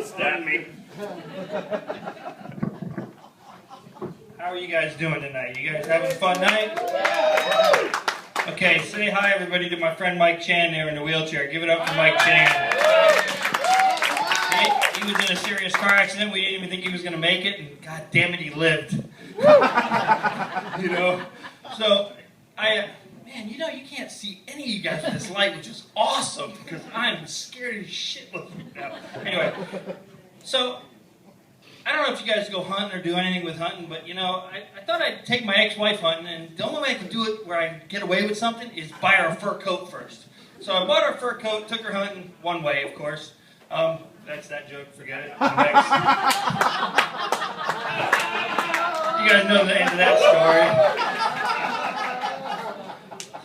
Stab me. How are you guys doing tonight? You guys having a fun night? Okay, say hi everybody to my friend Mike Chan there in the wheelchair. Give it up for Mike Chan. He was in a serious car accident. We didn't even think he was going to make it, and god damn it, he lived. You know? So, man, you know, you can't see any of you guys with this light, which is awesome, because I'm scared as shit looking now. Anyway, so, I don't know if you guys go hunting or do anything with hunting, but, you know, I thought I'd take my ex-wife hunting, and the only way I can do it where I can get away with something is buy her a fur coat first. So I bought her a fur coat, took her hunting, one way, of course. That's that joke, forget it. Next. You guys know the end of that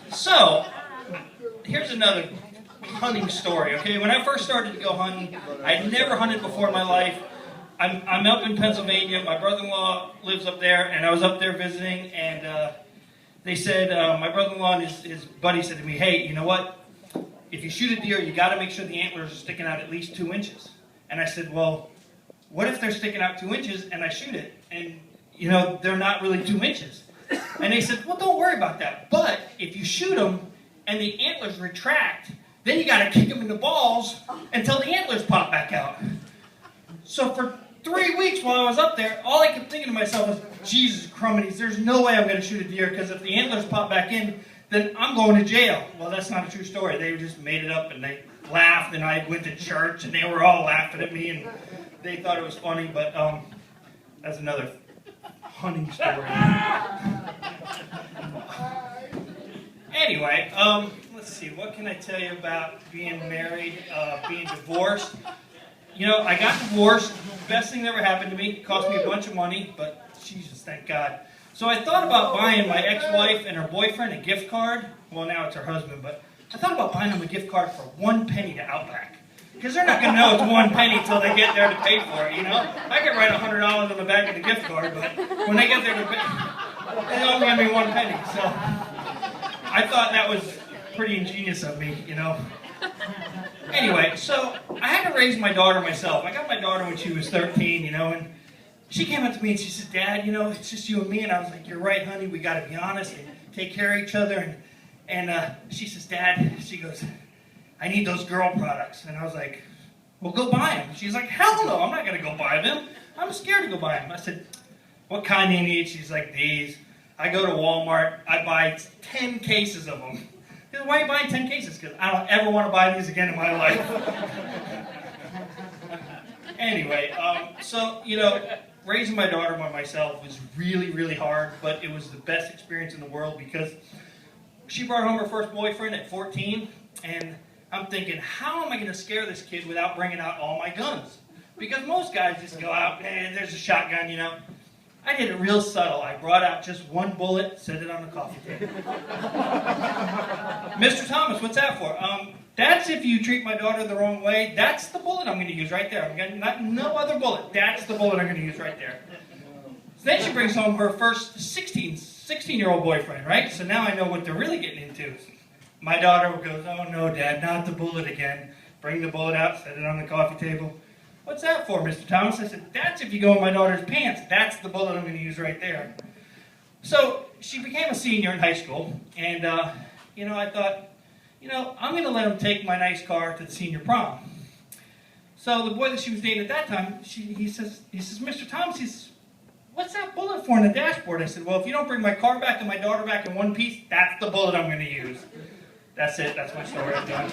story. So, here's another hunting story, okay? When I first started to go hunting, I'd never hunted before in my life. I'm up in Pennsylvania. My brother-in-law lives up there, and I was up there visiting, and they said, my brother-in-law and his buddy said to me, hey, you know what? If you shoot a deer, you got to make sure the antlers are sticking out at least 2 inches. And I said, well, what if they're sticking out 2 inches and I shoot it? And, you know, they're not really 2 inches. And they said, well, don't worry about that. But if you shoot them and the antlers retract, then you got to kick them in the balls until the antlers pop back out. So for 3 weeks while I was up there, all I kept thinking to myself was, Jesus crumbinies, there's no way I'm going to shoot a deer, because if the antlers pop back in, then I'm going to jail. Well, that's not a true story. They just made it up, and they laughed, and I went to church, and they were all laughing at me, and they thought it was funny, but that's another hunting story. Anyway, let's see, what can I tell you about being married, being divorced? You know, I got divorced. Best thing that ever happened to me. It cost me a bunch of money, but Jesus, thank God. So I thought about buying my ex-wife and her boyfriend a gift card. Well, now it's her husband, but I thought about buying them a gift card for 1 penny to Outback. Because they're not going to know it's 1 penny until they get there to pay for it, you know? I could write $100 on the back of the gift card, but when they get there to pay, it's only going to be 1 penny. So I thought that was pretty ingenious of me, you know? Anyway, so I had to raise my daughter myself. I got my daughter when she was 13, you know, and she came up to me and she said, Dad, you know, it's just you and me. And I was like, you're right, honey, we got to be honest and take care of each other. And she says, Dad, she goes, I need those girl products. And I was like, well, go buy them. She's like, hell no, I'm not going to go buy them. I'm scared to go buy them. I said, what kind do you need? She's like, these. I go to Walmart, I buy 10 cases of them. Why are you buying 10 cases? Because I don't ever want to buy these again in my life. Anyway, so, you know, raising my daughter by myself was really, really hard, but it was the best experience in the world because she brought home her first boyfriend at 14, and I'm thinking, how am I going to scare this kid without bringing out all my guns? Because most guys just go out, hey, there's a shotgun, you know. I did it real subtle. I brought out just 1 bullet, set it on the coffee table. Mr. Thomas, what's that for? That's if you treat my daughter the wrong way. That's the bullet I'm going to use right there. I'm going to, no other bullet. That's the bullet I'm going to use right there. So then she brings home her first 16-year-old boyfriend, right? So now I know what they're really getting into. My daughter goes, oh no, Dad, not the bullet again. Bring the bullet out, set it on the coffee table. What's that for, Mr. Thomas? I said, that's if you go in my daughter's pants. That's the bullet I'm going to use right there. So she became a senior in high school, and, you know, I thought, you know, I'm going to let him take my nice car to the senior prom. So the boy that she was dating at that time, he says, Mr. Thomas, he says, what's that bullet for in the dashboard? I said, well, if you don't bring my car back and my daughter back in one piece, that's the bullet I'm going to use. That's it. That's my story. I'm done.